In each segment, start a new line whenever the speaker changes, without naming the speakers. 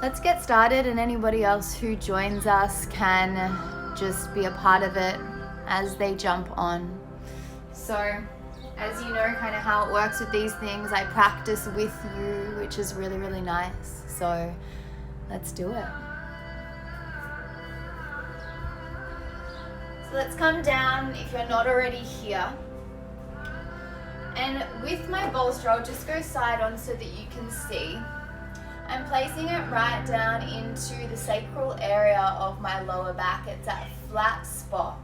Let's get started, and anybody else who joins us can just be a part of it as they jump on. So, as you know kind of how it works with these things, I practice with you, which is really, really nice. So, let's do it. So let's come down if you're not already here. And with my bolster, I'll just go side on so that you can see. I'm placing it right down into the sacral area of my lower back. It's that flat spot.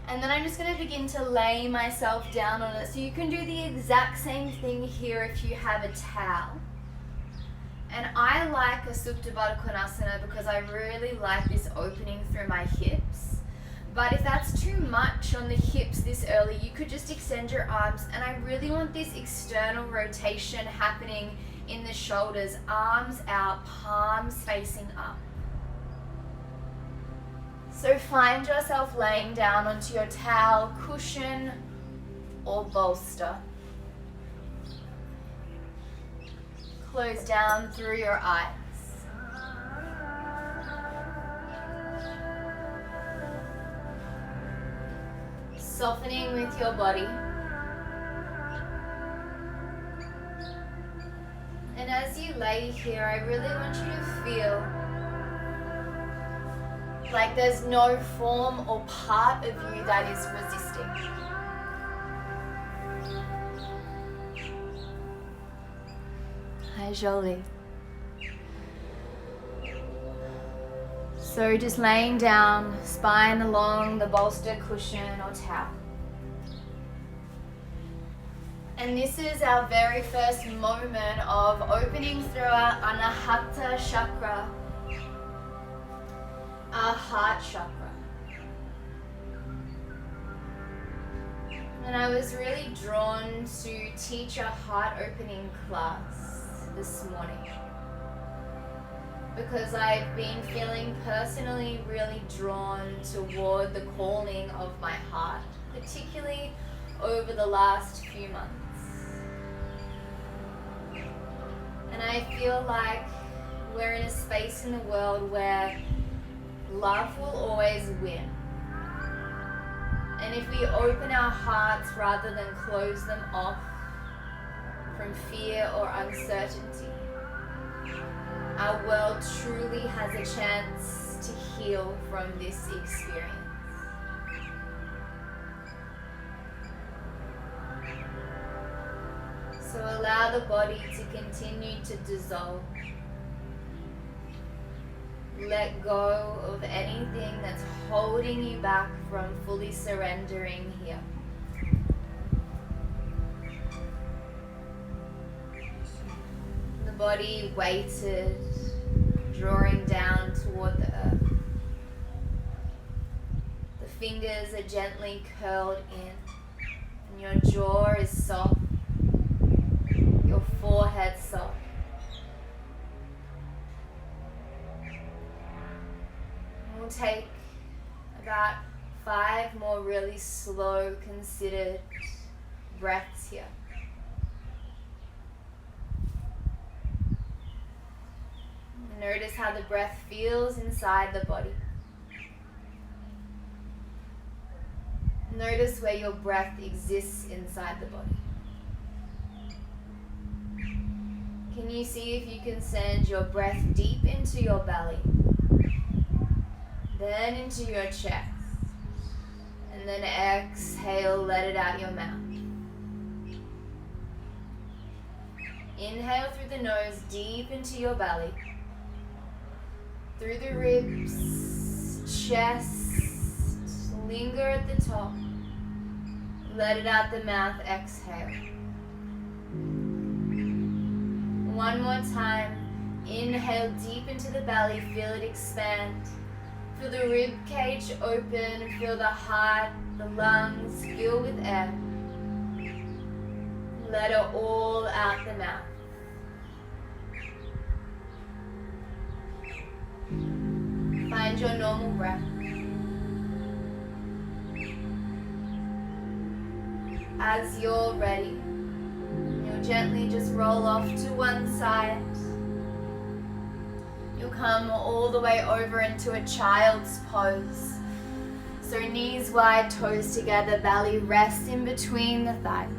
And then I'm just going to begin to lay myself down on it. So you can do the exact same thing here if you have a towel. And I like a Supta Baddha Konasana because I really like this opening through my hips. But if that's too much on the hips this early, you could just extend your arms. And I really want this external rotation happening in the shoulders, arms out, palms facing up. So find yourself laying down onto your towel, cushion, or bolster. Close down through your eyes. Softening with your body. And as you lay here, I really want you to feel like there's no form or part of you that is resisting. Hi, Jolie. So just laying down, spine along the bolster, cushion, or towel. And this is our very first moment of opening through our Anahata chakra, our heart chakra. And I was really drawn to teach a heart opening class this morning because I've been feeling personally really drawn toward the calling of my heart, particularly over the last few months. And I feel like we're in a space in the world where love will always win. And if we open our hearts rather than close them off from fear or uncertainty, our world truly has a chance to heal from this experience. So allow the body to continue to dissolve. Let go of anything that's holding you back from fully surrendering here. The body weighted, drawing down toward the earth. The fingers are gently curled in, and your jaw is soft. Your forehead soft. We'll take about 5 more really slow, considered breaths here. Notice how the breath feels inside the body. Notice where your breath exists inside the body. Can you see if you can send your breath deep into your belly, then into your chest, and then exhale, let it out your mouth. Inhale through the nose, deep into your belly, through the ribs, chest, linger at the top, let it out the mouth, exhale. One more time, inhale deep into the belly, feel it expand. Feel the rib cage open, feel the heart, the lungs fill with air. Let it all out the mouth. Find your normal breath. As you're ready, you'll gently just roll off to one side. You'll come all the way over into a child's pose. So knees wide, toes together, belly rests in between the thighs.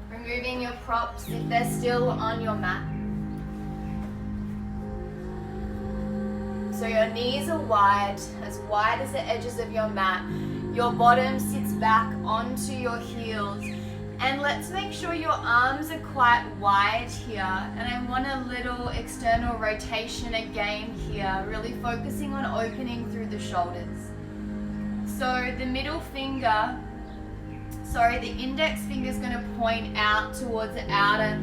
Removing your props if they're still on your mat. So your knees are wide as the edges of your mat. Your bottom sits back onto your heels. And let's make sure your arms are quite wide here. And I want a little external rotation again here, really focusing on opening through the shoulders. So the index finger is going to point out towards the outer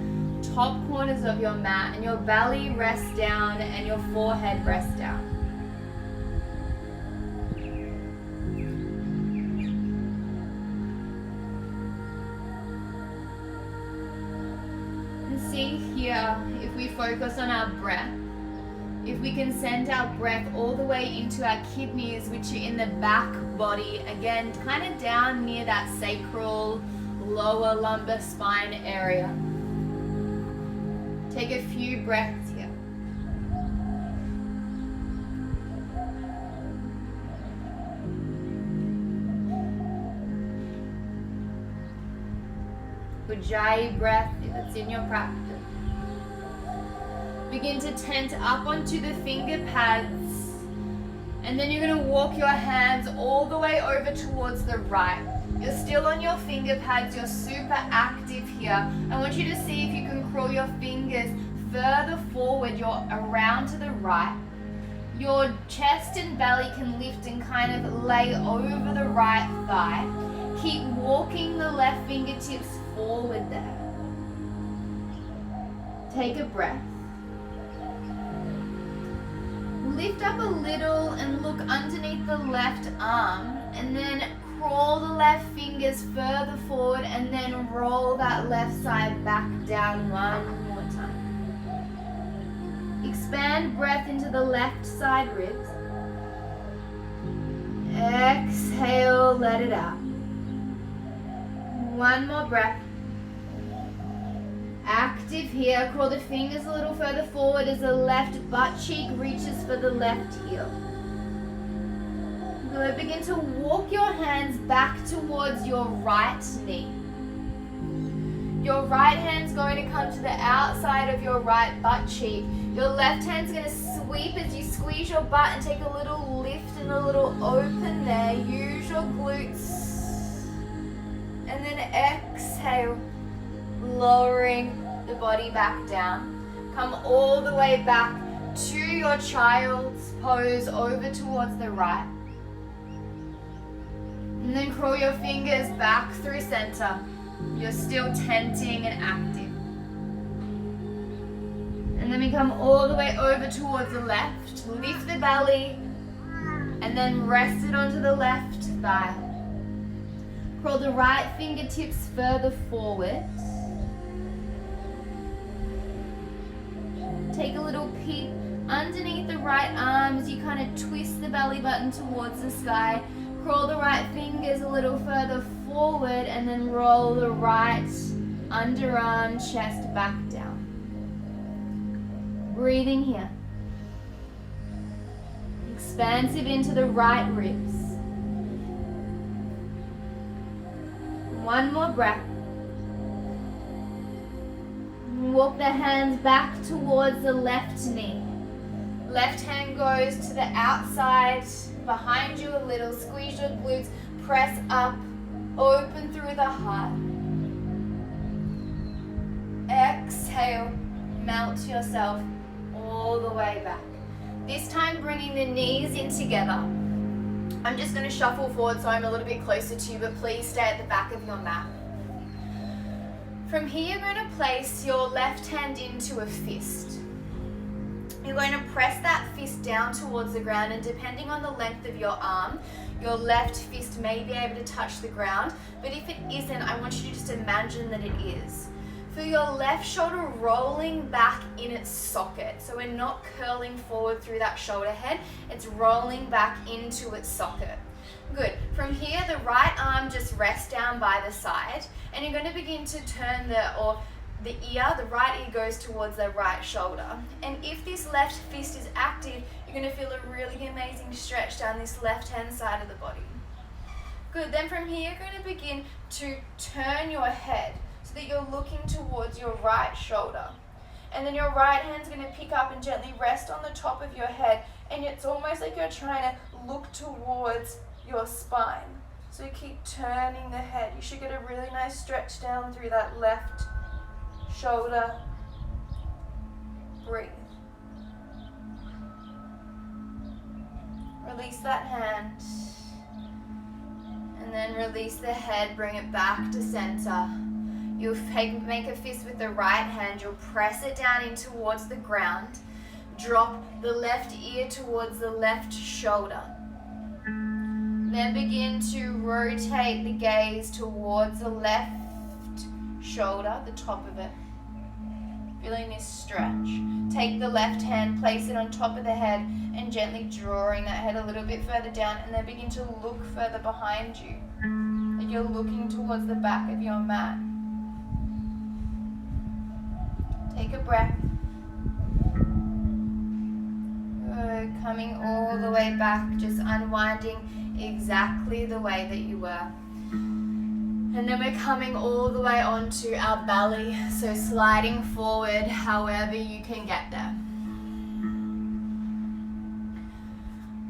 top corners of your mat, and your belly rests down and your forehead rests down. See here, if we focus on our breath, if we can send our breath all the way into our kidneys, which are in the back body, again, kind of down near that sacral, lower lumbar spine area. Take a few breaths here. Ujjayi breath if it's in your practice. Begin to tent up onto the finger pads, and then you're going to walk your hands all the way over towards the right. You're still on your finger pads, you're super active here. I want you to see if you can crawl your fingers further forward, you're around to the right. Your chest and belly can lift and kind of lay over the right thigh. Keep walking the left fingertips forward there. Take a breath. Lift up a little and look underneath the left arm, and then crawl the left fingers further forward, and then roll that left side back down one more time. Expand breath into the left side ribs. Exhale, let it out. One more breath. Active here. Crawl the fingers a little further forward as the left butt cheek reaches for the left heel. Good. Begin to walk your hands back towards your right knee. Your right hand's going to come to the outside of your right butt cheek. Your left hand's going to sweep as you squeeze your butt and take a little lift and a little open there. Use your glutes. And then exhale, lowering the body back down. Come all the way back to your child's pose over towards the right. And then crawl your fingers back through center. You're still tenting and active. And then we come all the way over towards the left. Lift the belly and then rest it onto the left thigh. Crawl the right fingertips further forward. Take a little peek underneath the right arm as you kind of twist the belly button towards the sky. Crawl the right fingers a little further forward and then roll the right underarm, chest back down. Breathing here. Expansive into the right ribs. One more breath. Walk the hands back towards the left knee. Left hand goes to the outside, behind you a little. Squeeze your glutes, press up, open through the heart. Exhale, melt yourself all the way back. This time bringing the knees in together. I'm just going to shuffle forward so I'm a little bit closer to you, but please stay at the back of your mat. From here, you're going to place your left hand into a fist. You're going to press that fist down towards the ground, and depending on the length of your arm, your left fist may be able to touch the ground, but if it isn't, I want you to just imagine that it is. Feel your left shoulder rolling back in its socket. So we're not curling forward through that shoulder head, it's rolling back into its socket. Good. From here, the right arm just rests down by the side, and you're going to begin to turn or the ear, the right ear goes towards the right shoulder. And if this left fist is active, you're going to feel a really amazing stretch down this left-hand side of the body. Good, then from here you're going to begin to turn your head so that you're looking towards your right shoulder. And then your right hand's going to pick up and gently rest on the top of your head, and it's almost like you're trying to look towards your spine. So you keep turning the head. You should get a really nice stretch down through that left shoulder. Breathe. Release that hand. And then release the head, bring it back to center. You'll make a fist with the right hand. You'll press it down in towards the ground. Drop the left ear towards the left shoulder. Then begin to rotate the gaze towards the left shoulder, the top of it. Feeling this stretch. Take the left hand, place it on top of the head, and gently drawing that head a little bit further down, and then begin to look further behind you. Like you're looking towards the back of your mat. Take a breath. Good. Coming all the way back, just unwinding exactly the way that you were. And then we're coming all the way onto our belly, so sliding forward however you can get there.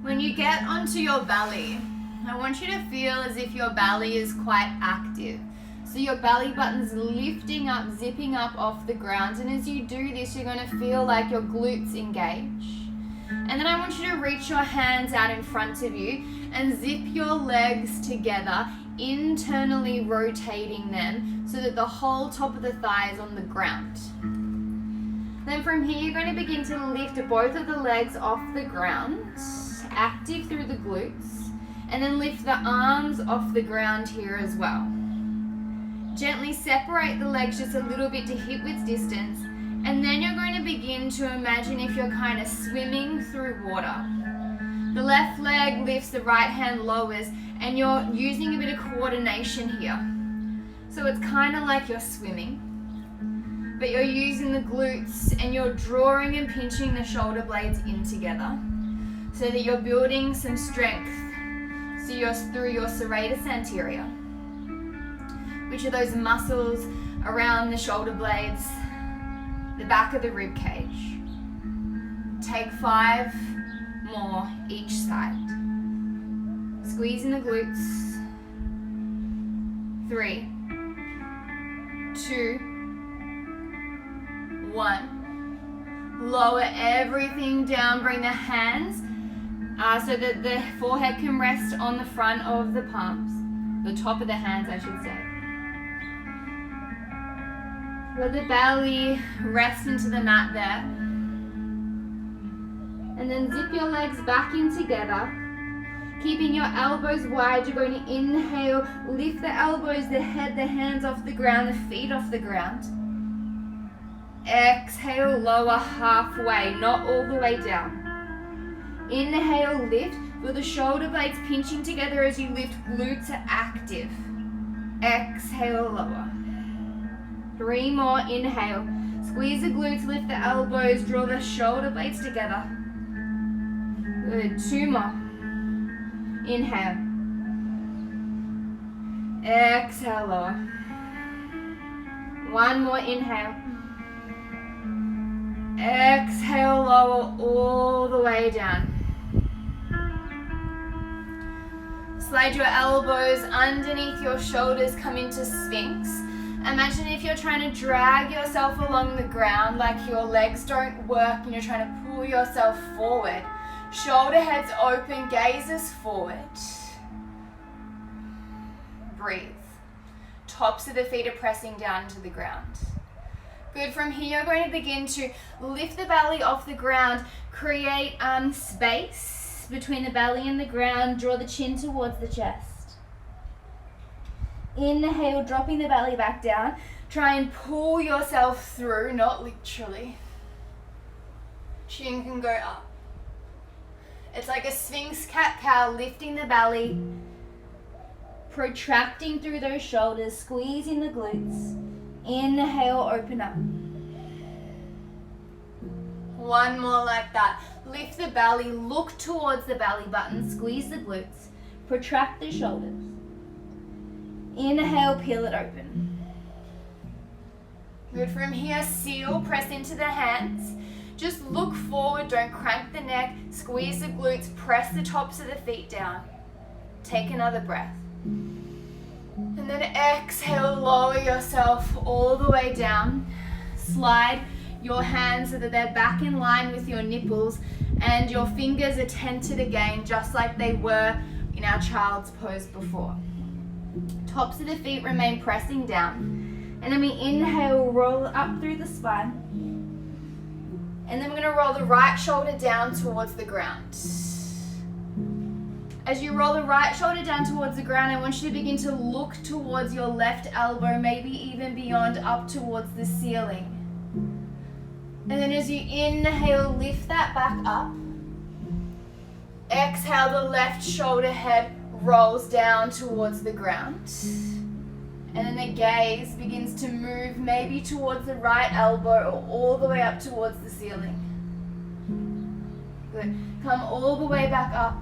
When you get onto your belly, I want you to feel as if your belly is quite active. So your belly button's lifting up, zipping up off the ground, and as you do this, you're going to feel like your glutes engage. And then I want you to reach your hands out in front of you and zip your legs together, internally rotating them so that the whole top of the thigh is on the ground. Then from here, you're going to begin to lift both of the legs off the ground, active through the glutes, and then lift the arms off the ground here as well. Gently separate the legs just a little bit to hip width distance, and then you're going to begin to imagine if you're kind of swimming through water. The left leg lifts, the right hand lowers, and you're using a bit of coordination here. So it's kind of like you're swimming, but you're using the glutes and you're drawing and pinching the shoulder blades in together so that you're building some strength through your serratus anterior, which are those muscles around the shoulder blades, the back of the rib cage. Take 5 more each side. Squeezing the glutes. 3, 2, 1. Lower everything down. Bring the hands so that the forehead can rest on the front of the palms. The top of the hands, I should say. Let the belly rest into the mat there. And then zip your legs back in together. Keeping your elbows wide, you're going to inhale, lift the elbows, the head, the hands off the ground, the feet off the ground. Exhale, lower halfway, not all the way down. Inhale, lift, feel the shoulder blades pinching together as you lift, glutes are active. Exhale, lower. 3 more, inhale. Squeeze the glutes, lift the elbows, draw the shoulder blades together. Good, 2 more. Inhale. Exhale, lower. 1 more, inhale. Exhale, lower all the way down. Slide your elbows underneath your shoulders, come into Sphinx. Imagine if you're trying to drag yourself along the ground like your legs don't work and you're trying to pull yourself forward. Shoulder heads open, gazes forward. Breathe. Tops of the feet are pressing down to the ground. Good, from here you're going to begin to lift the belly off the ground, create space between the belly and the ground, draw the chin towards the chest. Inhale, dropping the belly back down. Try and pull yourself through, not literally. Chin can go up. It's like a Sphinx cat-cow, lifting the belly, protracting through those shoulders, squeezing the glutes. Inhale, open up. One more like that. Lift the belly, look towards the belly button, squeeze the glutes, protract the shoulders. Inhale, peel it open. Good. From here, seal, press into the hands. Just look forward, don't crank the neck, squeeze the glutes, press the tops of the feet down. Take another breath. And then exhale, lower yourself all the way down. Slide your hands so that they're back in line with your nipples and your fingers are tented again, just like they were in our child's pose before. Tops of the feet remain pressing down. And then we inhale, roll up through the spine. And then we're going to roll the right shoulder down towards the ground. As you roll the right shoulder down towards the ground, I want you to begin to look towards your left elbow, maybe even beyond, up towards the ceiling. And then as you inhale, lift that back up. Exhale, the left shoulder head rolls down towards the ground. And then the gaze begins to move maybe towards the right elbow or all the way up towards the ceiling. Good. Come all the way back up.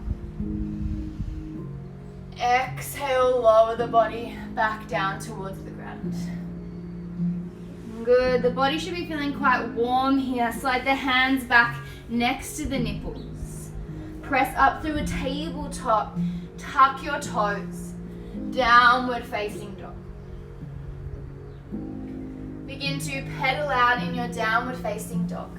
Exhale, lower the body back down towards the ground. Good. The body should be feeling quite warm here. Slide the hands back next to the nipples. Press up through a tabletop. Tuck your toes. Downward facing dog. Begin to pedal out in your downward facing dog.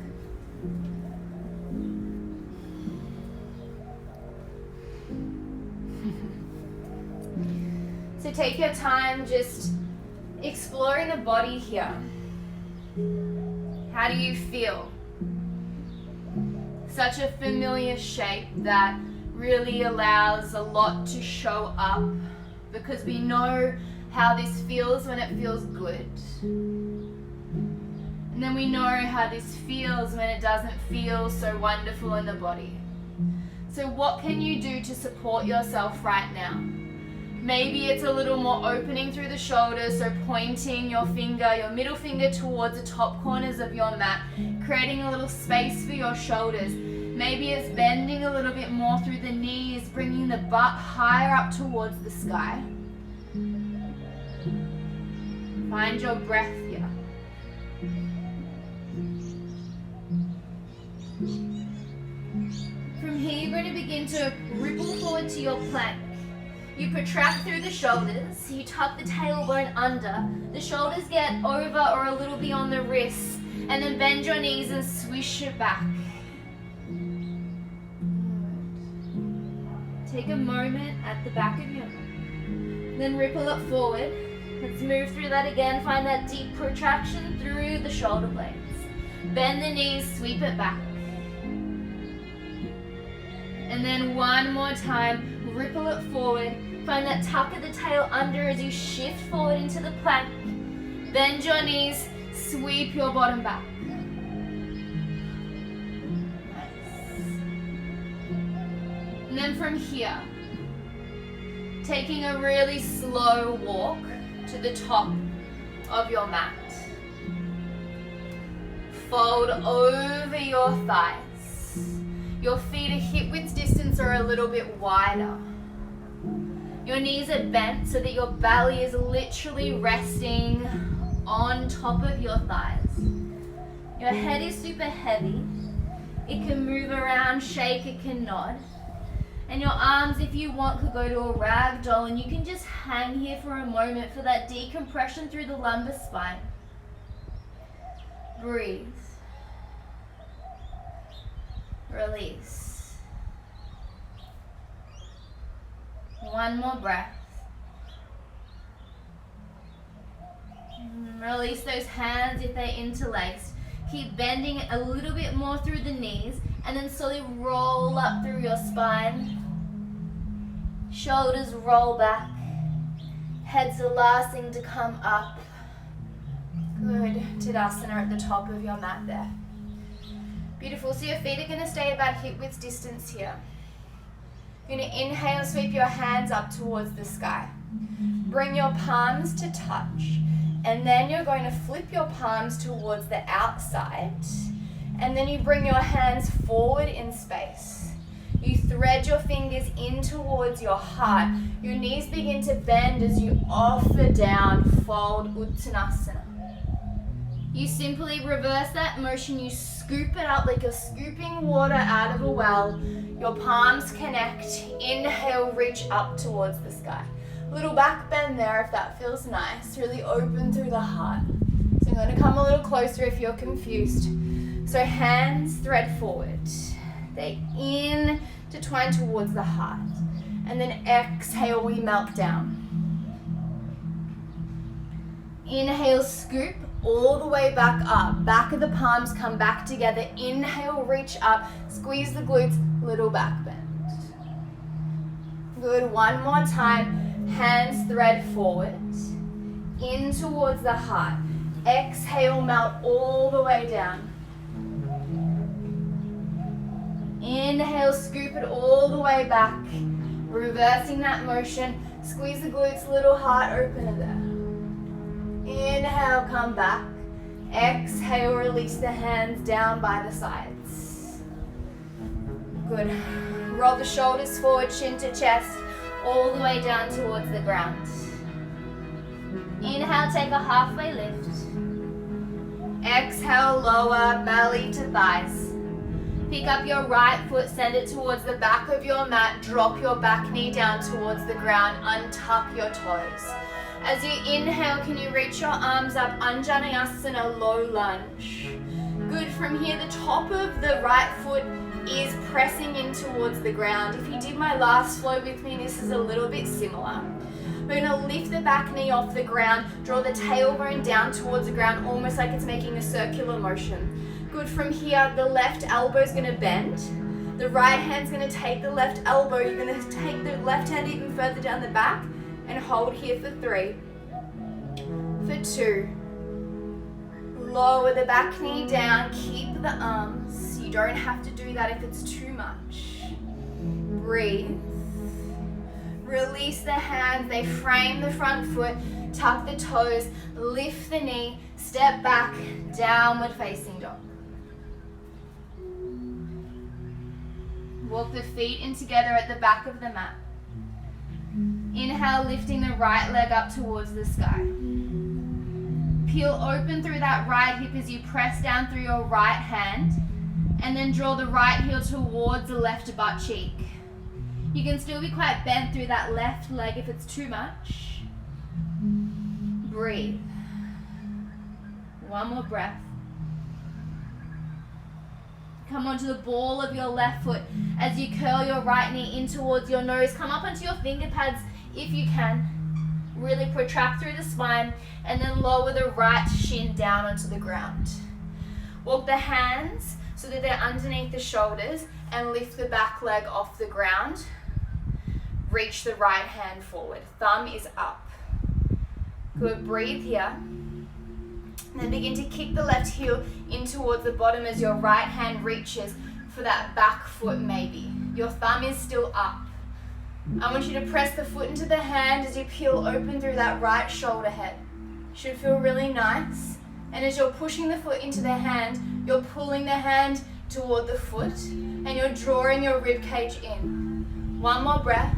So take your time just exploring the body here. How do you feel? Such a familiar shape that really allows a lot to show up because we know how this feels when it feels good. And then we know how this feels when it doesn't feel so wonderful in the body. So what can you do to support yourself right now? Maybe it's a little more opening through the shoulders, so pointing your finger, your middle finger towards the top corners of your mat, creating a little space for your shoulders. Maybe it's bending a little bit more through the knees, bringing the butt higher up towards the sky. Find your breath here. From here, you're going to begin to ripple forward to your plank. You protract through the shoulders, you tuck the tailbone under, the shoulders get over or a little beyond the wrists, and then bend your knees and swish it back. Take a moment at the back of your neck, then ripple it forward. Let's move through that again, find that deep protraction through the shoulder blades. Bend the knees, sweep it back. And then one more time, ripple it forward. Find that tuck of the tail under as you shift forward into the plank. Bend your knees, sweep your bottom back. Nice. And then from here, taking a really slow walk to the top of your mat. Fold over your thighs. Your feet are hip width distance or a little bit wider. Your knees are bent so that your belly is literally resting on top of your thighs. Your head is super heavy. It can move around, shake, it can nod. And your arms, if you want, could go to a ragdoll, and you can just hang here for a moment for that decompression through the lumbar spine. Breathe. Release. One more breath. Release those hands if they're interlaced. Keep bending a little bit more through the knees, and then slowly roll up through your spine. Shoulders roll back. Head's the last thing to come up. Good. Tadasana at the top of your mat there. Beautiful. So your feet are going to stay about hip width distance here. You're going to inhale, sweep your hands up towards the sky. Bring your palms to touch. And then you're going to flip your palms towards the outside. And then you bring your hands forward in space. You thread your fingers in towards your heart. Your knees begin to bend as you offer down, fold Uttanasana. You simply reverse that motion. You scoop it up like you're scooping water out of a well. Your palms connect. Inhale, reach up towards the sky. Little back bend there if that feels nice. Really open through the heart. So I'm going to come a little closer if you're confused. So hands thread forward. They intertwine towards the heart. And then exhale, we melt down. Inhale, scoop all the way back up. Back of the palms come back together. Inhale, reach up. Squeeze the glutes, little back bend. Good, one more time. Hands thread forward. In towards the heart. Exhale, melt all the way down. Inhale, scoop it all the way back. Reversing that motion. Squeeze the glutes, little heart opener there. Inhale, come back. Exhale, release the hands down by the sides. Good. Roll the shoulders forward, chin to chest, all the way down towards the ground. Inhale, take a halfway lift. Exhale, lower, belly to thighs. Pick up your right foot, send it towards the back of your mat, drop your back knee down towards the ground, untuck your toes. As you inhale, can you reach your arms up, Anjaneyasana, low lunge. Good, from here the top of the right foot is pressing in towards the ground. If you did my last flow with me, this is a little bit similar. We're going to lift the back knee off the ground, draw the tailbone down towards the ground, almost like it's making a circular motion. Good, from here, the left elbow is going to bend. The right hand's going to take the left elbow. You're going to take the left hand even further down the back and hold here for 3. For 2. Lower the back knee down, keep the arms. You don't have to do that if it's too much. Breathe. Release the hands, they frame the front foot, tuck the toes, lift the knee, step back, downward facing dog. Walk the feet in together at the back of the mat. Inhale, lifting the right leg up towards the sky. Peel open through that right hip as you press down through your right hand, and then draw the right heel towards the left butt cheek. You can still be quite bent through that left leg if it's too much. Breathe. One more breath. Come onto the ball of your left foot as you curl your right knee in towards your nose. Come up onto your finger pads if you can. Really protract through the spine and then lower the right shin down onto the ground. Walk the hands so that they're underneath the shoulders and lift the back leg off the ground. Reach the right hand forward. Thumb is up. Good, breathe here. And then begin to kick the left heel in towards the bottom as your right hand reaches for that back foot maybe. Your thumb is still up. I want you to press the foot into the hand as you peel open through that right shoulder head. Should feel really nice. And as you're pushing the foot into the hand, you're pulling the hand toward the foot and you're drawing your rib cage in. One more breath.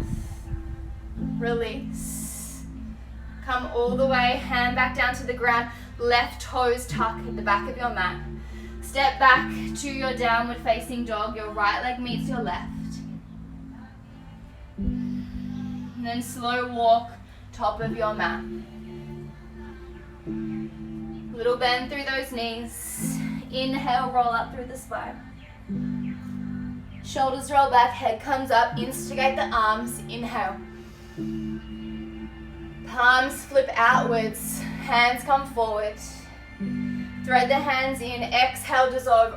Release. Come all the way, hand back down to the ground. Left toes tuck at the back of your mat. Step back to your downward facing dog. Your right leg meets your left. And then slow walk, top of your mat. Little bend through those knees. Inhale, roll up through the spine. Shoulders roll back, head comes up. Instigate the arms. Inhale. Palms flip outwards. Hands come forward. Thread the hands in. Exhale, dissolve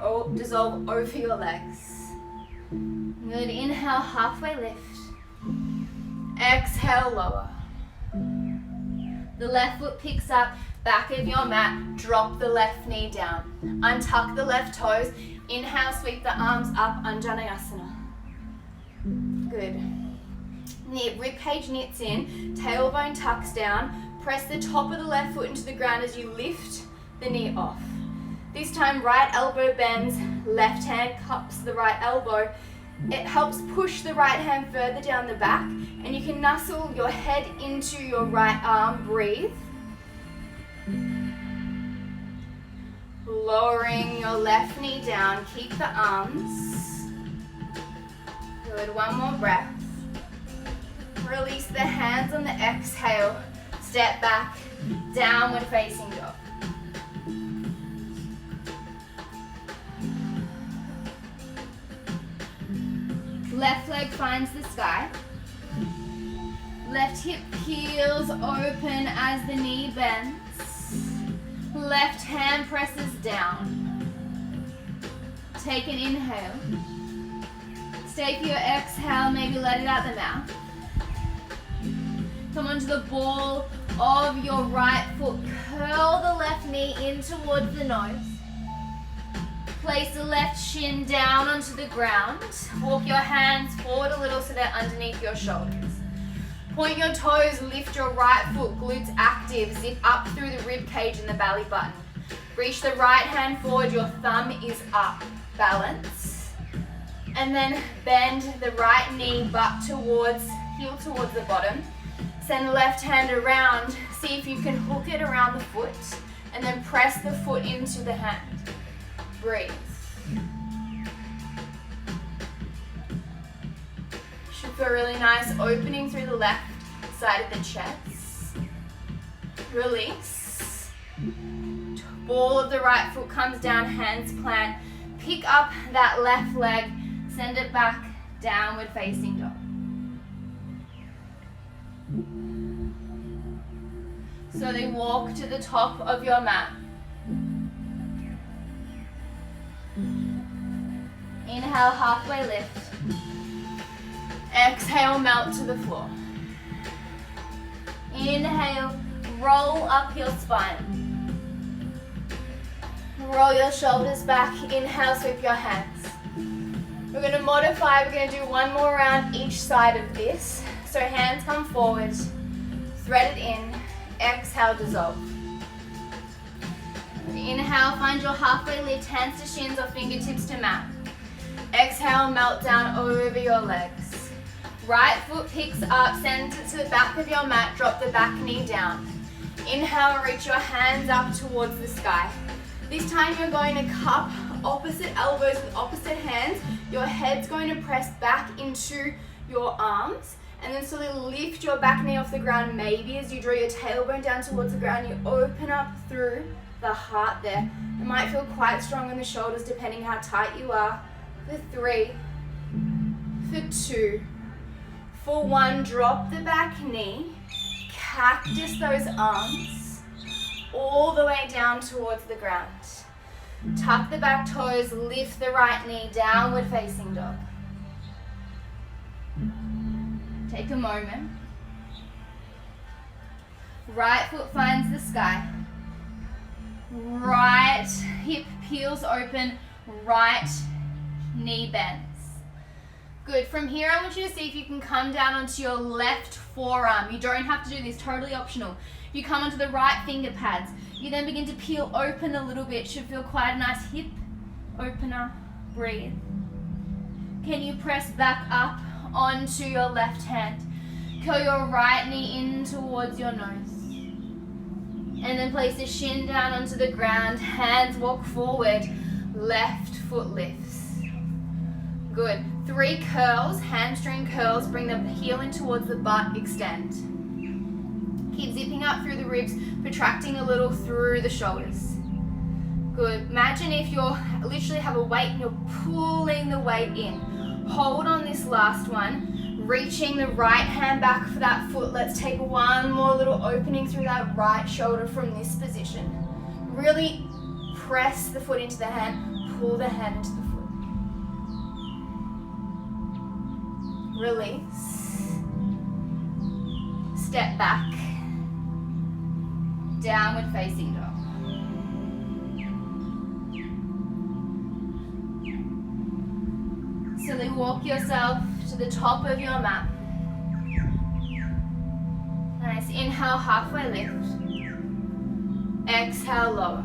over your legs. Good. Inhale, halfway lift. Exhale, lower. The left foot picks up, back of your mat. Drop the left knee down. Untuck the left toes. Inhale, sweep the arms up, Anjaneyasana. Good. Rib cage knits in, tailbone tucks down, Press the top of the left foot into the ground as you lift the knee off. This time, right elbow bends, left hand cups the right elbow. It helps push the right hand further down the back, and you can nestle your head into your right arm. Breathe. Lowering your left knee down, keep the arms. Good, one more breath. Release the hands on the exhale. Step back, downward facing dog. Left leg finds the sky. Left hip peels open as the knee bends. Left hand presses down. Take an inhale. Stay for your exhale, maybe let it out the mouth. Come onto the ball of your right foot. Curl the left knee in towards the nose. Place the left shin down onto the ground. Walk your hands forward a little so they're underneath your shoulders. Point your toes, lift your right foot, glutes active, zip up through the rib cage and the belly button. Reach the right hand forward, your thumb is up. Balance. And then bend the right knee, butt towards, heel towards the bottom. Send the left hand around. See if you can hook it around the foot and then press the foot into the hand. Breathe. Should feel really nice opening through the left side of the chest. Release. Ball of the right foot comes down, hands plant. Pick up that left leg, send it back, downward facing dog. So they walk to the top of your mat. Inhale, halfway lift. Exhale, melt to the floor. Inhale, roll up your spine. Roll your shoulders back. Inhale, sweep your hands. We're going to modify. We're going to do one more round each side of this. So hands come forward, thread it in. Exhale, dissolve. Inhale, find your halfway lift, hands to shins or fingertips to mat. Exhale, melt down over your legs. Right foot picks up, send it to the back of your mat, drop the back knee down. Inhale, reach your hands up towards the sky. This time you're going to cup opposite elbows with opposite hands. Your head's going to press back into your arms. And then slowly lift your back knee off the ground. Maybe as you draw your tailbone down towards the ground, you open up through the heart there. It might feel quite strong in the shoulders depending how tight you are. For 3, for 2, for 1, drop the back knee, cactus those arms all the way down towards the ground. Tuck the back toes, lift the right knee, downward facing dog. Take a moment. Right foot finds the sky. Right hip peels open, right knee bends. Good. From here, I want you to see if you can come down onto your left forearm. You don't have to do this, totally optional. You come onto the right finger pads. You then begin to peel open a little bit. Should feel quite a nice hip opener. Breathe. Can you press back up onto your left hand? Curl your right knee in towards your nose. And then place the shin down onto the ground. Hands walk forward. Left foot lifts. Good. 3 curls, hamstring curls. Bring the heel in towards the butt. Extend. Keep zipping up through the ribs, protracting a little through the shoulders. Good. Imagine if you literally have a weight and you're pulling the weight in. Hold on this last one. Reaching the right hand back for that foot. Let's take one more little opening through that right shoulder from this position. Really press the foot into the hand. Pull the hand into the foot. Release. Step back. Downward facing dog. Slowly walk yourself to the top of your mat. Nice Nice. Inhale, halfway lift. Exhale, lower.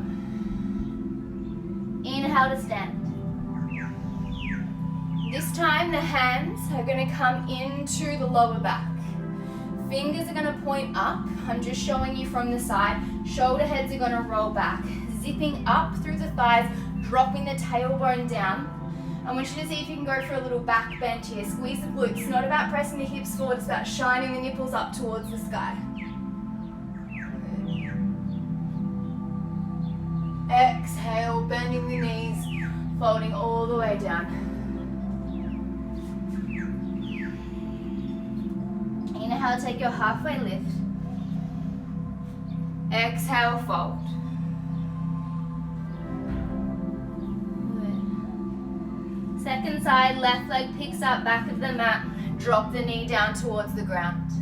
Inhale to stand. This time the hands are going to come into the lower back. Fingers are going to point up. I'm just showing you from the side. Shoulder heads are going to roll back. Zipping up through the thighs, dropping the tailbone down. I want you to see if you can go for a little back bend here. Squeeze the glutes. It's not about pressing the hips forward, it's about shining the nipples up towards the sky. Exhale, bending the knees, folding all the way down. Inhale, take your halfway lift. Exhale, fold. Good. Second side, left leg picks up, back of the mat. Drop the knee down towards the ground.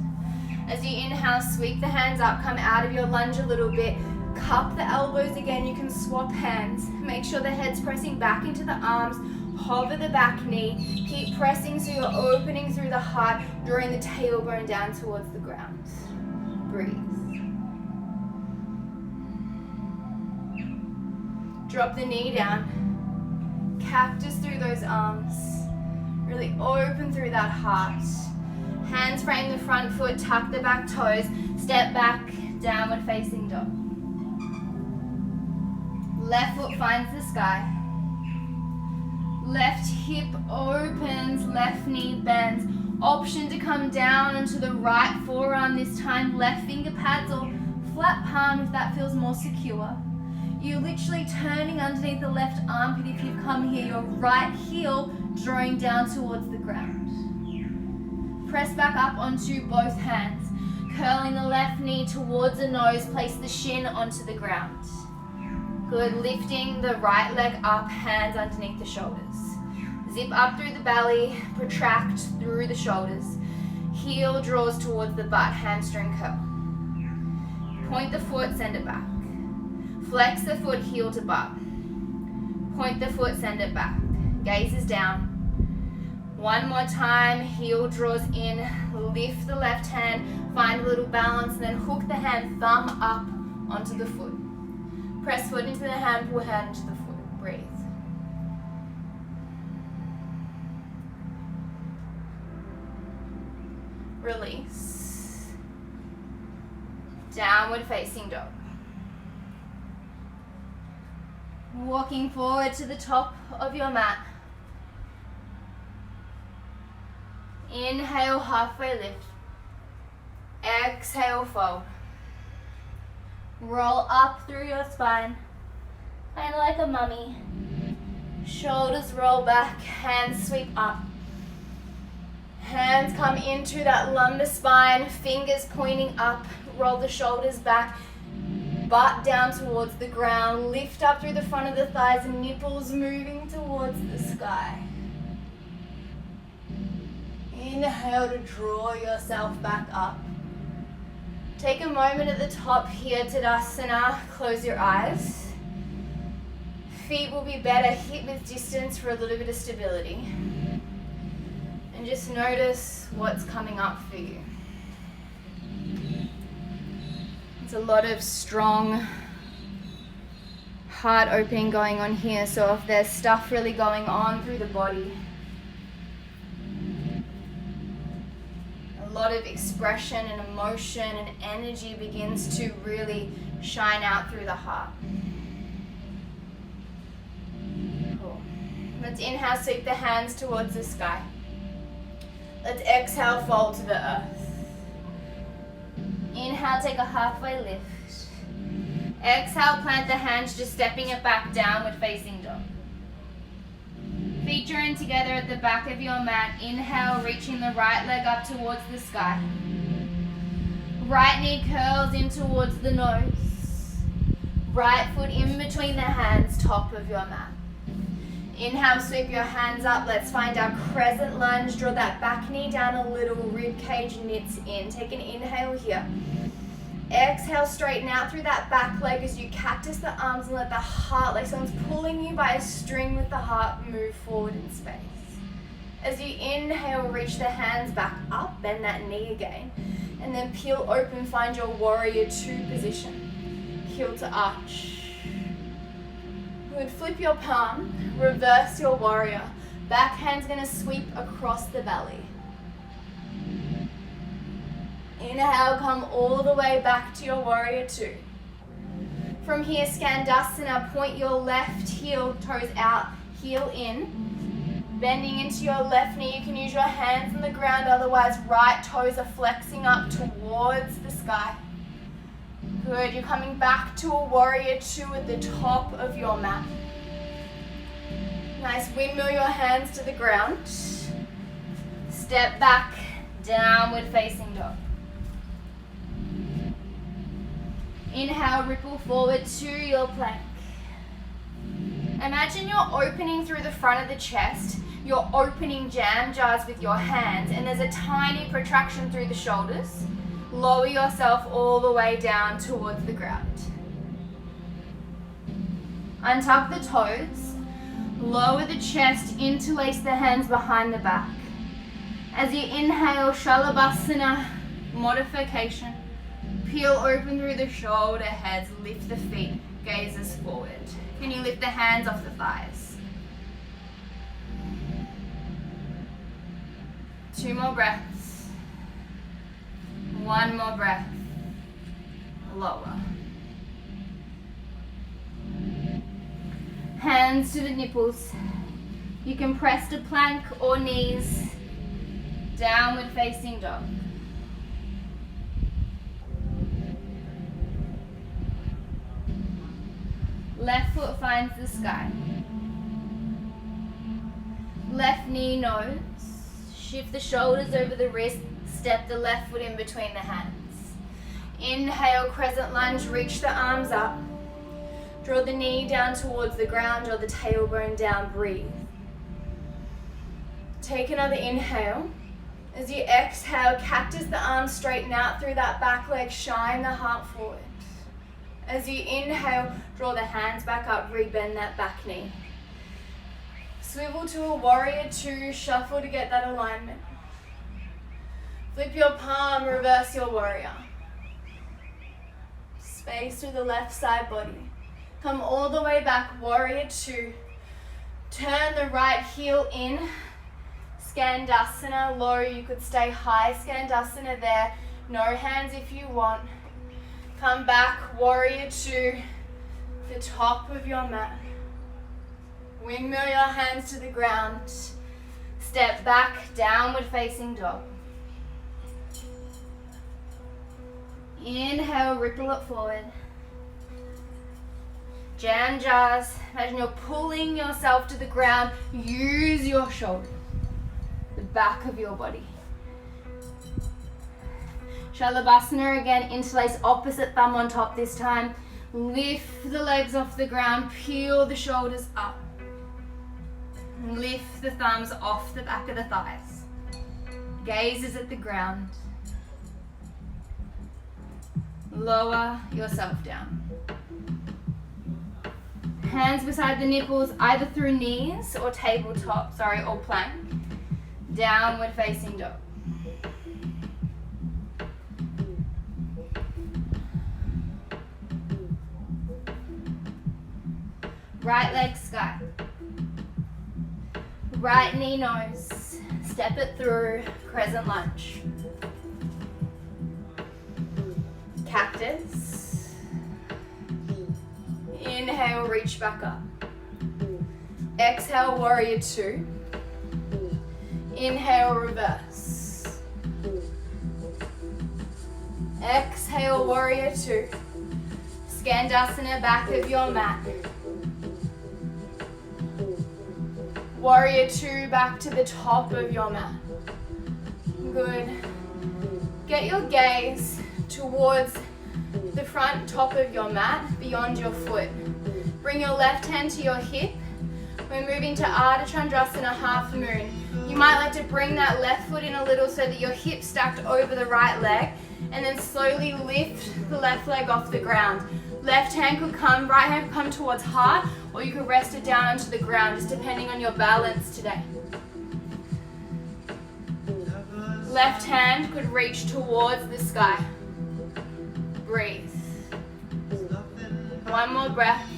As you inhale, sweep the hands up, come out of your lunge a little bit. Cup the elbows again, you can swap hands. Make sure the head's pressing back into the arms. Hover the back knee. Keep pressing so you're opening through the heart, drawing the tailbone down towards the ground. Breathe. Drop the knee down. Cactus through those arms. Really open through that heart. Hands frame the front foot, tuck the back toes. Step back, downward facing dog. Left foot finds the sky. Left hip opens, left knee bends. Option to come down onto the right forearm this time. Left finger pads or flat palm if that feels more secure. You're literally turning underneath the left armpit if you've come here. Your right heel drawing down towards the ground. Press back up onto both hands. Curling the left knee towards the nose. Place the shin onto the ground. Good, lifting the right leg up, hands underneath the shoulders. Zip up through the belly, protract through the shoulders. Heel draws towards the butt, hamstring curl. Point the foot, send it back. Flex the foot, heel to butt. Point the foot, send it back. Gaze is down. One more time, heel draws in, lift the left hand, find a little balance, and then hook the hand, thumb up onto the foot. Press foot into the hand, pull hand into the foot. Breathe. Release. Downward facing dog. Walking forward to the top of your mat. Inhale, halfway lift. Exhale, fold. Roll up through your spine, kind of like a mummy. Shoulders roll back, hands sweep up. Hands come into that lumbar spine, fingers pointing up, roll the shoulders back, butt down towards the ground, lift up through the front of the thighs, nipples moving towards the sky. Inhale to draw yourself back up. Take a moment at the top here, Tadasana. Close your eyes. Feet will be better hip width distance for a little bit of stability. And just notice what's coming up for you. It's a lot of strong heart opening going on here. So if there's stuff really going on through the body, a lot of expression and emotion and energy begins to really shine out through the heart. Cool. Let's inhale, sweep the hands towards the sky. Let's exhale, fold to the earth. Inhale, take a halfway lift. Exhale, plant the hands, just stepping it back, downward facing dog. Feet join together at the back of your mat. Inhale, reaching the right leg up towards the sky. Right knee curls in towards the nose. Right foot in between the hands, top of your mat. Inhale, sweep your hands up. Let's find our crescent lunge. Draw that back knee down a little, rib cage knits in. Take an inhale here. Exhale, straighten out through that back leg as you cactus the arms and let the heart, like someone's pulling you by a string with the heart, move forward in space. As you inhale, reach the hands back up, bend that knee again. And then peel open, find your warrior two position. Heel to arch. Good, flip your palm, reverse your warrior. Back hand's gonna sweep across the belly. Inhale, come all the way back to your warrior two. From here, Skandasana, point your left heel, toes out, heel in. Bending into your left knee, you can use your hands on the ground, otherwise right toes are flexing up towards the sky. Good, you're coming back to a warrior two at the top of your mat. Nice, windmill your hands to the ground. Step back, downward facing dog. Inhale, ripple forward to your plank. Imagine you're opening through the front of the chest. You're opening jam jars with your hands, and there's a tiny protraction through the shoulders. Lower yourself all the way down towards the ground. Untuck the toes. Lower the chest, interlace the hands behind the back. As you inhale, Shalabhasana modification. Peel open through the shoulder heads, lift the feet, gazes forward. Can you lift the hands off the thighs? 2 more breaths. 1 more breath. Lower. Hands to the nipples. You can press to plank or knees. Downward facing dog. Left foot finds the sky. Left knee nose. Shift the shoulders over the wrist. Step the left foot in between the hands. Inhale, crescent lunge. Reach the arms up. Draw the knee down towards the ground. Draw the tailbone down. Breathe. Take another inhale. As you exhale, cactus the arms, straighten out through that back leg. Shine the heart forward. As you inhale, draw the hands back up, rebend that back knee. Swivel to a warrior two, shuffle to get that alignment. Flip your palm, reverse your warrior. Space through the left side body. Come all the way back, warrior two. Turn the right heel in. Skandasana, lower, you could stay high. Skandasana there, no hands if you want. Come back, warrior two, the top of your mat. Windmill your hands to the ground. Step back, downward facing dog. Inhale, ripple it forward. Jam jars, imagine you're pulling yourself to the ground. Use your shoulder, the back of your body. Shalabhasana again, interlace opposite thumb on top this time. Lift the legs off the ground, peel the shoulders up. Lift the thumbs off the back of the thighs. Gazes at the ground. Lower yourself down. Hands beside the nipples, either through knees or tabletop, or plank. Downward facing dog. Right leg sky. Right knee nose. Step it through, crescent lunge. Cactus. Inhale, reach back up. Exhale, warrior two. Inhale, reverse. Exhale, warrior two. Skandasana, back of your mat. Warrior two, back to the top of your mat. Good. Get your gaze towards the front top of your mat, beyond your foot. Bring your left hand to your hip. We're moving to Ardha Chandrasana, half moon. You might like to bring that left foot in a little so that your hip stacked over the right leg, and then slowly lift the left leg off the ground. Left hand could come, right hand could come towards heart, or you could rest it down onto the ground, just depending on your balance today. Left hand could reach towards the sky. Breathe. One more breath.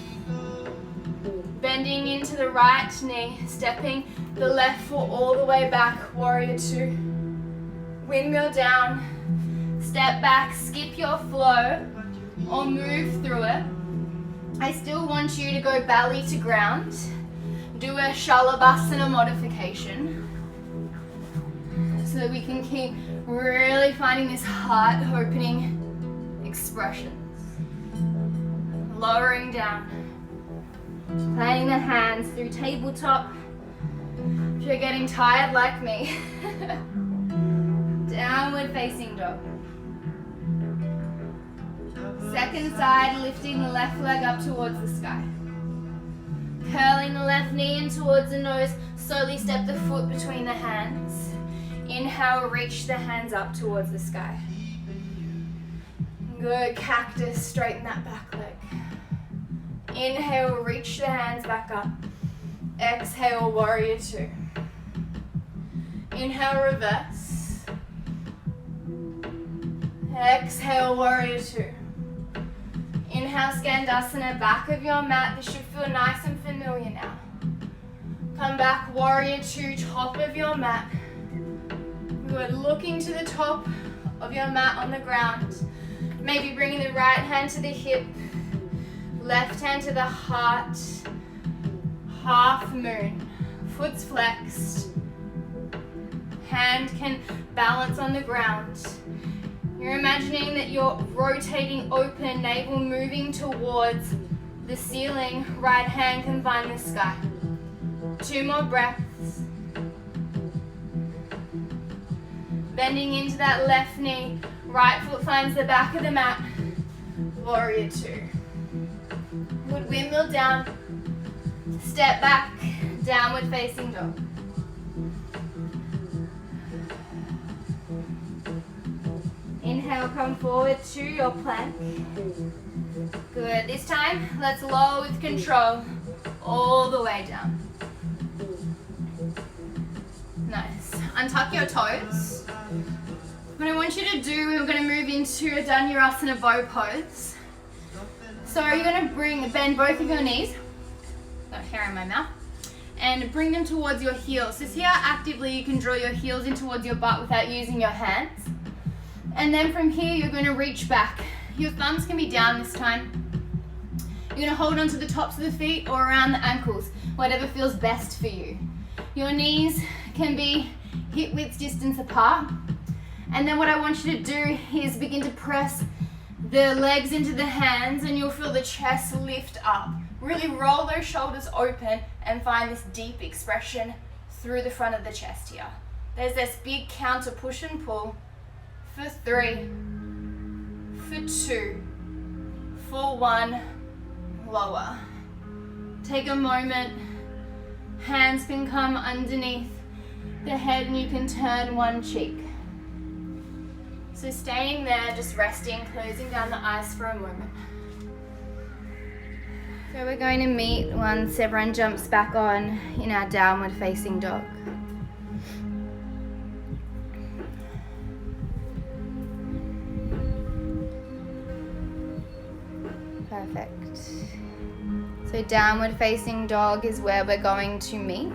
Bending into the right knee, stepping the left foot all the way back, warrior two. Windmill down, step back, skip your flow or move through it. I still want you to go belly to ground. Do a Shalabhasana modification so that we can keep really finding this heart opening expressions. Lowering down, planting the hands through tabletop. If you're getting tired like me, downward facing dog. Second side, lifting the left leg up towards the sky. Curling the left knee in towards the nose, slowly step the foot between the hands. Inhale, reach the hands up towards the sky. Good, cactus, straighten that back leg. Inhale, reach the hands back up. Exhale, warrior two. Inhale, reverse. Exhale, warrior two. Inhale, Skandasana, back of your mat. This should feel nice and familiar now. Come back, warrior two, top of your mat. Good, looking to the top of your mat on the ground. Maybe bringing the right hand to the hip, left hand to the heart, half moon, foot's flexed, hand can balance on the ground. You're imagining that you're rotating open, navel moving towards the ceiling, right hand can find the sky. Two more breaths. Bending into that left knee, right foot finds the back of the mat, warrior two. Good, windmill down, step back, downward facing dog. Inhale, come forward to your plank. Good, this time, let's lower with control, all the way down. Nice, untuck your toes. What I want you to do, we're going to move into a Dhanurasana bow pose. So you're going to bend both of your knees, got hair in my mouth, and bring them towards your heels. So see how actively you can draw your heels in towards your butt without using your hands. And then from here, you're going to reach back. Your thumbs can be down this time. You're going to hold onto the tops of the feet or around the ankles, whatever feels best for you. Your knees can be hip width distance apart. And then what I want you to do is begin to press the legs into the hands and you'll feel the chest lift up. Really roll those shoulders open and find this deep expression through the front of the chest here. There's this big counter push and pull for 3, for 2, for 1, lower. Take a moment, hands can come underneath the head and you can turn one cheek. So staying there, just resting, closing down the eyes for a moment. So we're going to meet once everyone jumps back on in our downward facing dog. Perfect. So downward facing dog is where we're going to meet.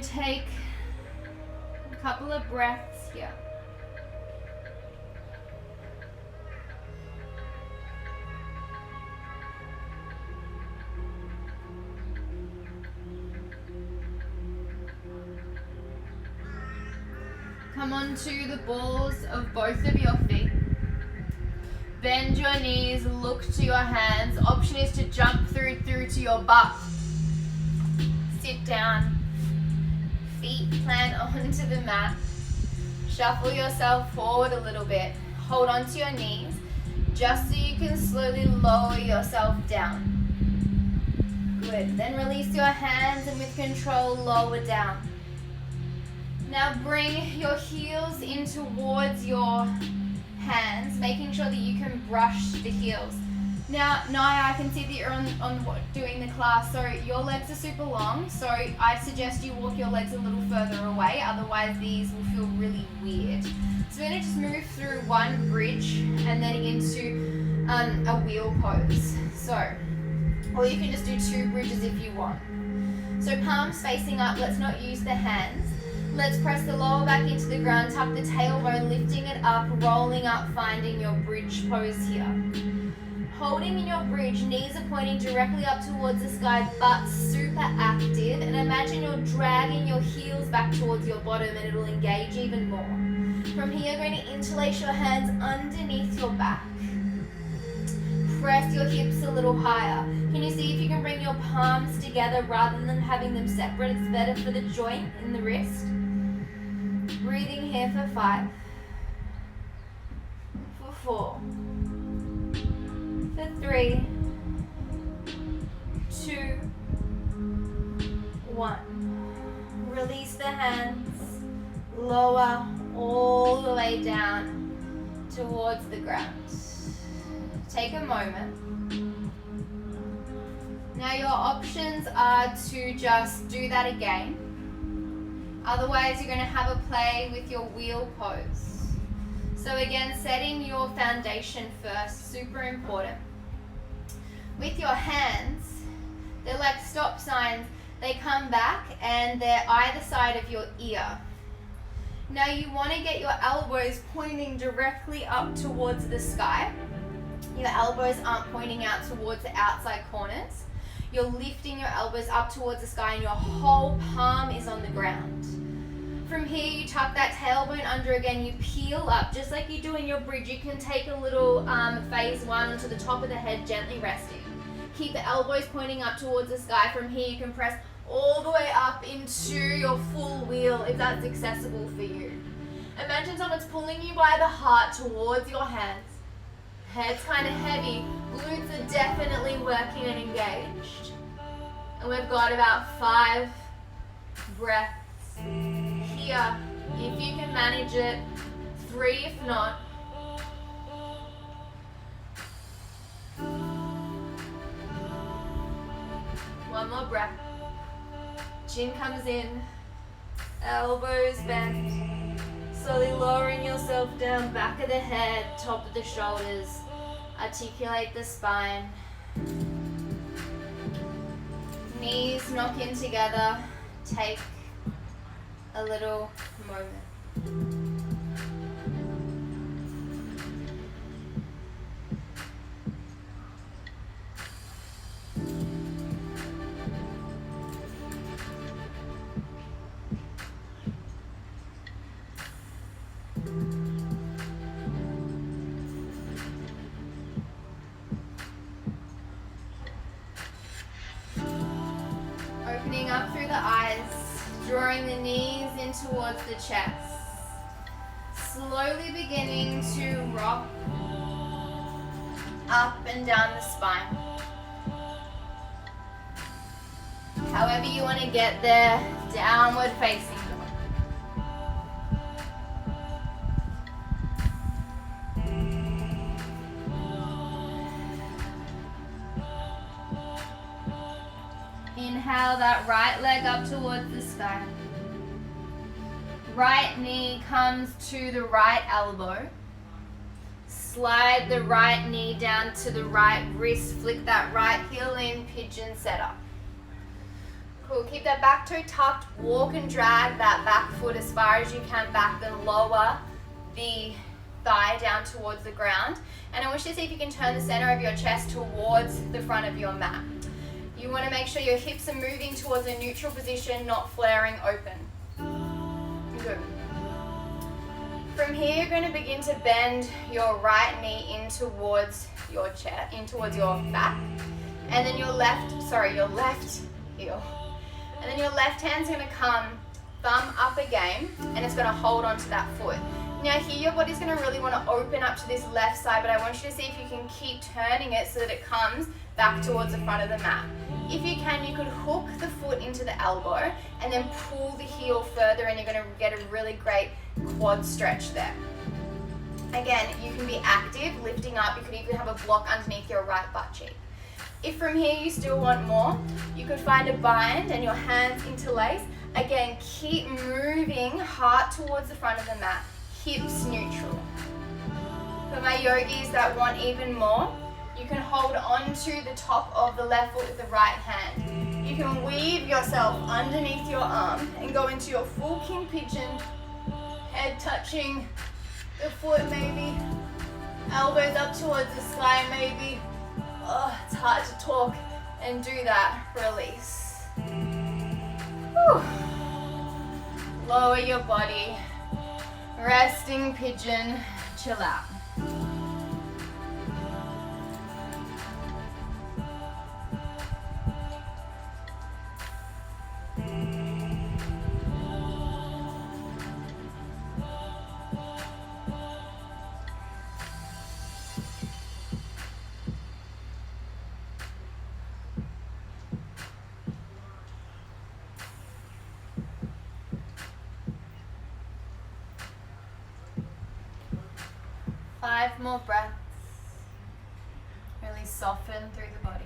Take a couple of breaths here. Come onto the balls of both of your feet. Bend your knees, look to your hands. Option is to jump through to your butt. Sit down. Feet plant onto the mat. Shuffle yourself forward a little bit. Hold onto your knees just so you can slowly lower yourself down. Good. Then release your hands and with control lower down. Now bring your heels in towards your hands, making sure that you can brush the heels. Now, Naya, I can see that you're doing the class, so your legs are super long, so I suggest you walk your legs a little further away, otherwise these will feel really weird. So we're going to just move through one bridge and then into a wheel pose. So, or you can just do 2 bridges if you want. So palms facing up, let's not use the hands. Let's press the lower back into the ground, tuck the tailbone, lifting it up, rolling up, finding your bridge pose here. Holding in your bridge, knees are pointing directly up towards the sky, butt super active, and imagine you're dragging your heels back towards your bottom and it'll engage even more. From here, you're going to interlace your hands underneath your back. Press your hips a little higher. Can you see if you can bring your palms together rather than having them separate? It's better for the joint in the wrist. Breathing here for 5, for 4, for 3, 2, 1. Release the hands, lower all the way down towards the ground. Take a moment. Now your options are to just do that again. Otherwise you're going to have a play with your wheel pose. So again, setting your foundation first, super important. With your hands, they're like stop signs. They come back and they're either side of your ear. Now you want to get your elbows pointing directly up towards the sky. Your elbows aren't pointing out towards the outside corners. You're lifting your elbows up towards the sky and your whole palm is on the ground. From here, you tuck that tailbone under again, you peel up, just like you do in your bridge. You can take a little phase 1 onto the top of the head, gently resting. Keep the elbows pointing up towards the sky. From here, you can press all the way up into your full wheel if that's accessible for you. Imagine someone's pulling you by the heart towards your hands. Head's kind of heavy, glutes are definitely working and engaged. And we've got about 5 breaths here. If you can manage it, 3 if not. One more breath. Chin comes in, elbows bent. Slowly lowering yourself down, back of the head, top of the shoulders. Articulate the spine. Knees knock in together. Take a little moment. Opening up through the eyes, drawing the knees in towards the chest. Slowly beginning to rock up and down the spine. However you want to get there, downward facing dog. Inhale that right leg up towards the sky. Right knee comes to the right elbow. Slide the right knee down to the right wrist. Flick that right heel in, pigeon setup. Cool, keep that back toe tucked. Walk and drag that back foot as far as you can back, then lower the thigh down towards the ground. And I want you to see if you can turn the center of your chest towards the front of your mat. You want to make sure your hips are moving towards a neutral position, not flaring open. Good. From here, you're going to begin to bend your right knee in towards your chest, in towards your back, and then your left heel. And then your left hand's going to come thumb up again, and it's going to hold onto that foot. Now here, your body's going to really want to open up to this left side, but I want you to see if you can keep turning it so that it comes back towards the front of the mat. If you can, you could hook the foot into the elbow and then pull the heel further, and you're going to get a really great quad stretch there. Again, you can be active, lifting up. You could even have a block underneath your right butt cheek. If from here you still want more, you could find a bind and your hands interlace. Again, keep moving, heart towards the front of the mat, hips neutral. For my yogis that want even more, you can hold on to the top of the left foot with the right hand. You can weave yourself underneath your arm and go into your full king pigeon, head touching the foot maybe, elbows up towards the sky maybe. Oh, it's hard to talk and do that. Release. Whew. Lower your body. Resting pigeon. Chill out. Five more breaths. Really soften through the body.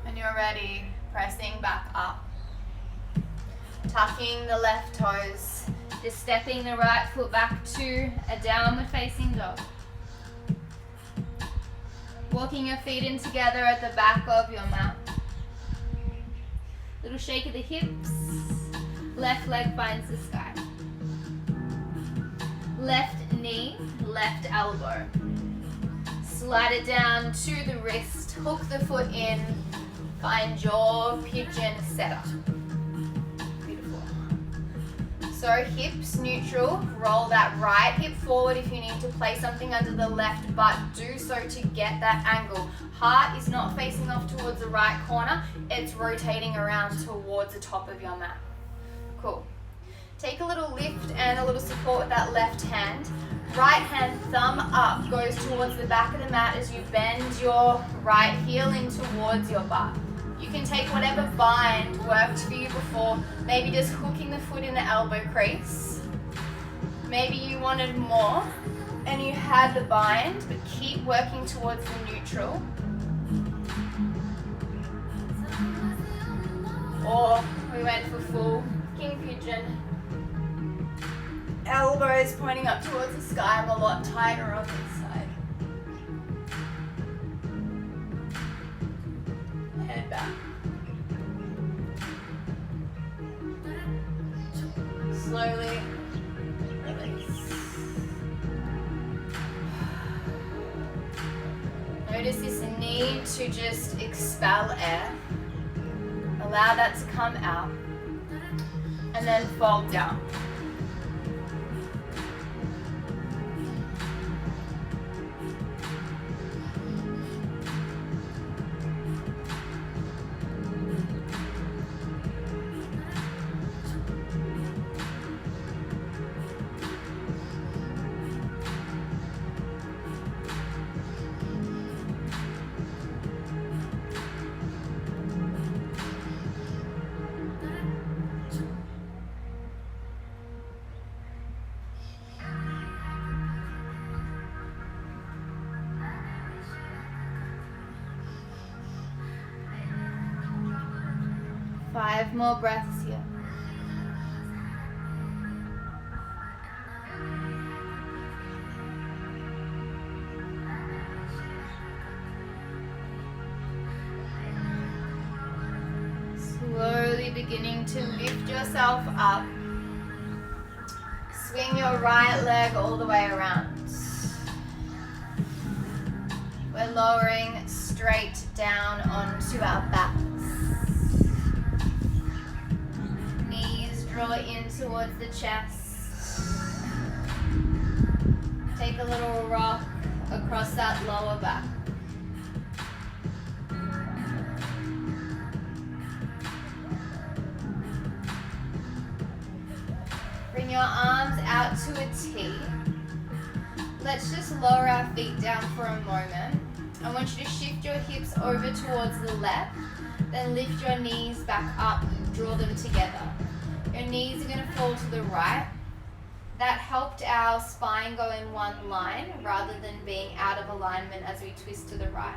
When you're ready, pressing back up. Tucking the left toes. Just stepping the right foot back to a downward facing dog. Walking your feet in together at the back of your mat. Little shake of the hips. Left leg finds the sky. Left knee, left elbow. Slide it down to the wrist. Hook the foot in. Find your pigeon setup. Beautiful. So hips neutral. Roll that right hip forward if you need to place something under the left butt. Do so to get that angle. Heart is not facing off towards the right corner. It's rotating around towards the top of your mat. Cool. Take a little lift and a little support with that left hand. Right hand thumb up goes towards the back of the mat as you bend your right heel in towards your butt. You can take whatever bind worked for you before, maybe just hooking the foot in the elbow crease. Maybe you wanted more and you had the bind, but keep working towards the neutral. Or we went for full king pigeon. Elbows pointing up towards the sky. I'm a lot tighter on this side. Head back. Slowly release. Notice this need to just expel air. Allow that to come out. And then fold down. Five more breaths here. Slowly beginning to lift yourself up. Swing your right leg all the way around. We're lowering straight down onto our backs. Draw in towards the chest. Take a little rock across that lower back. Bring your arms out to a T. Let's just lower our feet down for a moment I want you to shift your hips over towards the left, then lift your knees back up, draw them together. Your knees are going to fall to the right. That helped our spine go in one line rather than being out of alignment as we twist to the right.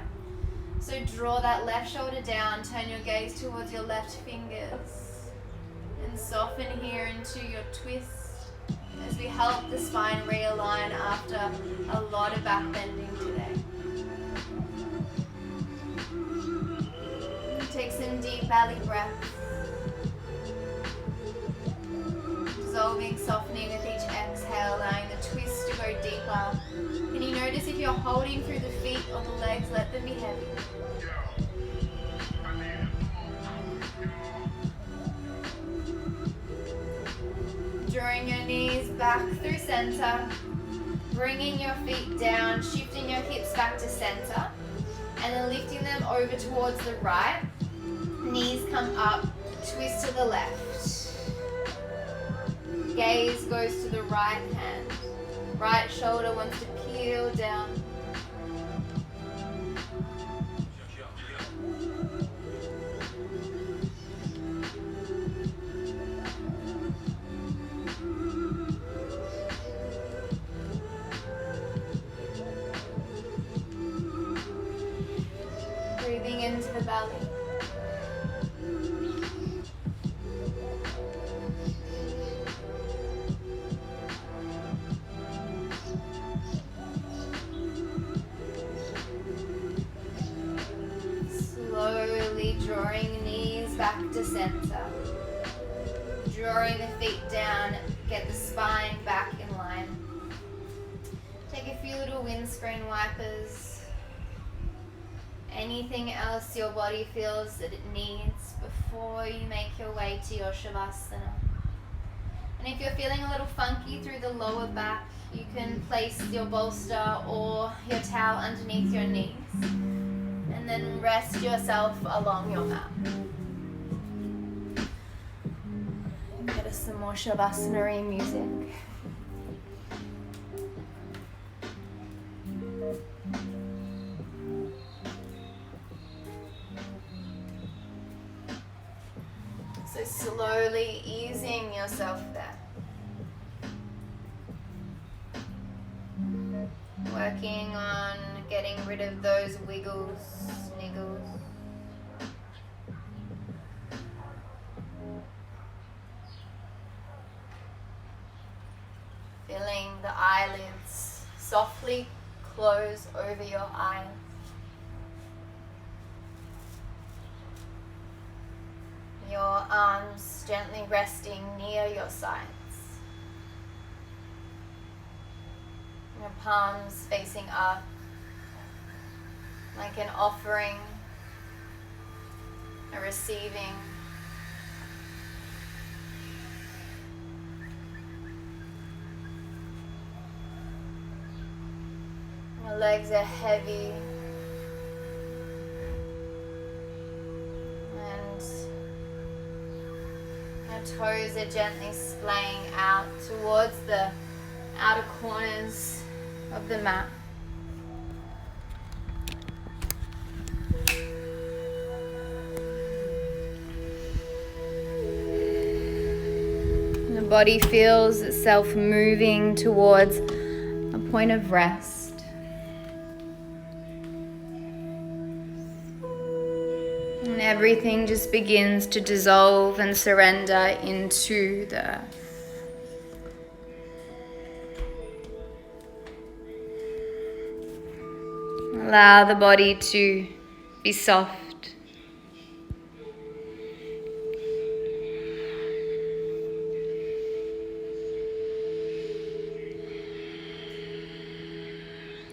So draw that left shoulder down, turn your gaze towards your left fingers, and soften here into your twist as we help the spine realign after a lot of back bending today. Take some deep belly breaths. Dissolving, softening with each exhale, allowing the twist to go deeper. Can you notice if you're holding through the feet or the legs, let them be heavy. Drawing your knees back through center, bringing your feet down, shifting your hips back to center, and then lifting them over towards the right. Knees come up, twist to the left. Gaze goes to the right hand. Right shoulder wants to peel down. Breathing into the belly. Slowly drawing knees back to center. Drawing the feet down, get the spine back in line. Take a few little windscreen wipers. Anything else your body feels that it needs before you make your way to your Shavasana. And if you're feeling a little funky through the lower back, you can place your bolster or your towel underneath your knees. And then rest yourself along your mat. Get us some more Shavasana music. So slowly easing yourself there. Working on getting rid of those wiggles, niggles. Feeling the eyelids softly close over your eyes. Your arms gently resting near your sides. Your palms facing up like an offering, a receiving. Your legs are heavy and your toes are gently splaying out towards the outer corners of the mat. The body feels itself moving towards a point of rest. And everything just begins to dissolve and surrender into the earth. Allow the body to be soft.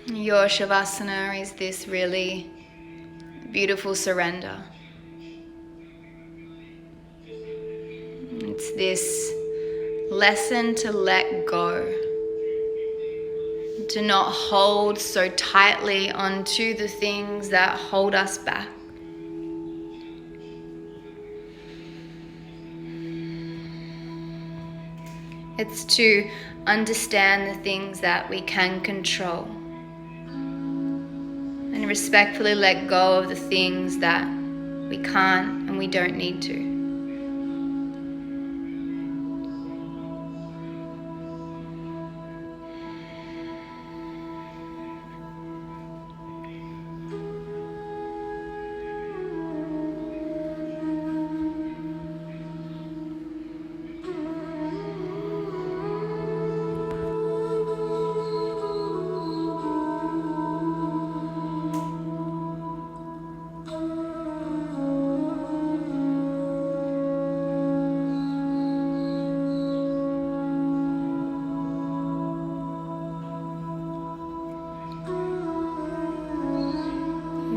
Your Shavasana is this really beautiful surrender. It's this lesson to let go, to not hold so tightly onto the things that hold us back. It's to understand the things that we can control. and respectfully let go of the things that we can't and we don't need to.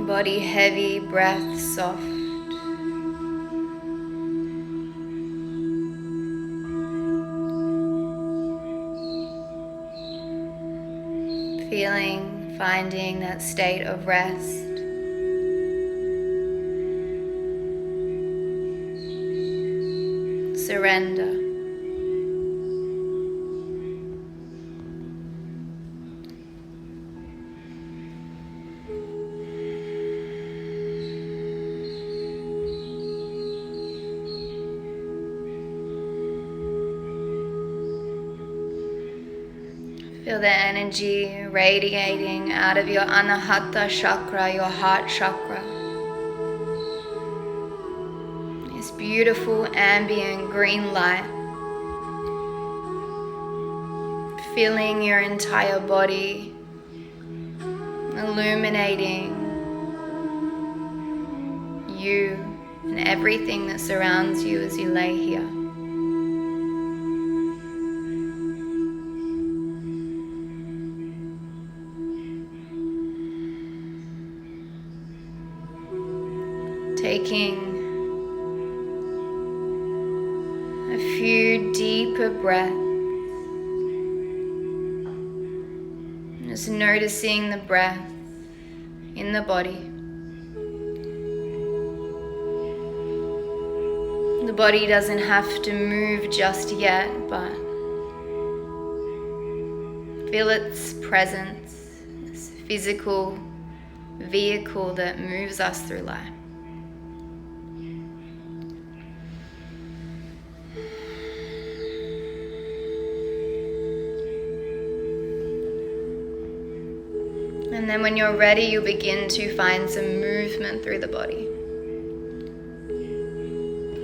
Body heavy, breath soft. Feeling, finding that state of rest. Surrender. Feel the energy radiating out of your Anahata chakra, your heart chakra. This beautiful ambient green light, filling your entire body, illuminating you and everything that surrounds you as you lay here. Taking a few deeper breaths, just noticing the breath in the body. The body doesn't have to move just yet, but feel its presence, this physical vehicle that moves us through life. And then when you're ready, you'll begin to find some movement through the body.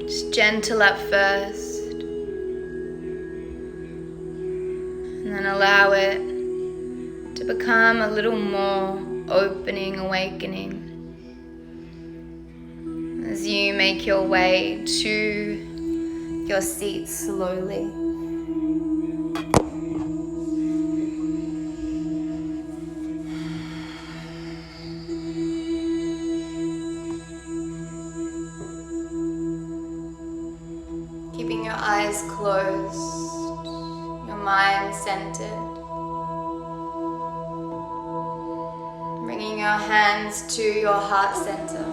Just gentle at first, and then allow it to become a little more opening, awakening, as you make your way to your seat slowly. Keeping your eyes closed, your mind centered. Bringing your hands to your heart center.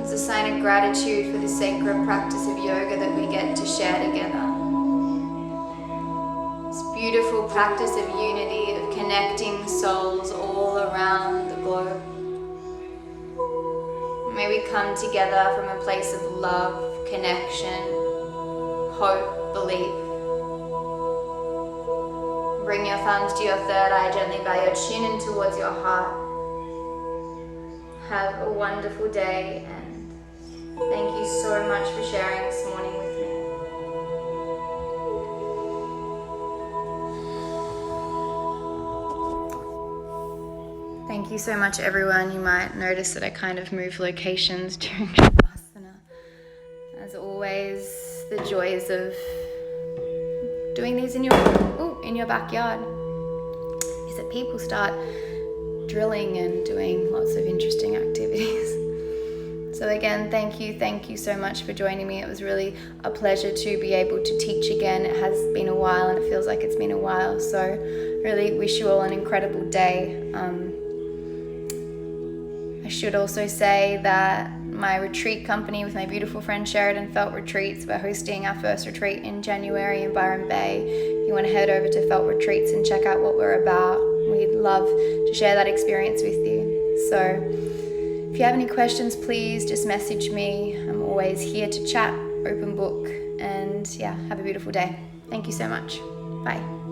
As a sign of gratitude for the sacred practice of yoga that we get to share together. This beautiful practice of unity, of connecting souls all around the globe. May we come together from a place of love, connection, hope, belief. Bring your thumbs to your third eye, gently bow your chin in towards your heart. Have a wonderful day, and thank you so much for sharing this morning with me. Thank you so much, everyone. You might notice that I kind of move locations during Shavasana. As always, the joys of doing these in your backyard is that people start drilling and doing lots of interesting activities. So again, thank you so much for joining me. It was really a pleasure to be able to teach again. It has been a while, and it feels like it's been a while. So really wish you all an incredible day. I should also say that my retreat company with my beautiful friend Sheridan Felt Retreats. We're hosting our first retreat in January in Byron Bay. If you want to head over to Felt Retreats and check out what we're about, we'd love to share that experience with you. So if you have any questions, please just message me. I'm always here to chat, open book, and yeah, have a beautiful day. Thank you so much. Bye.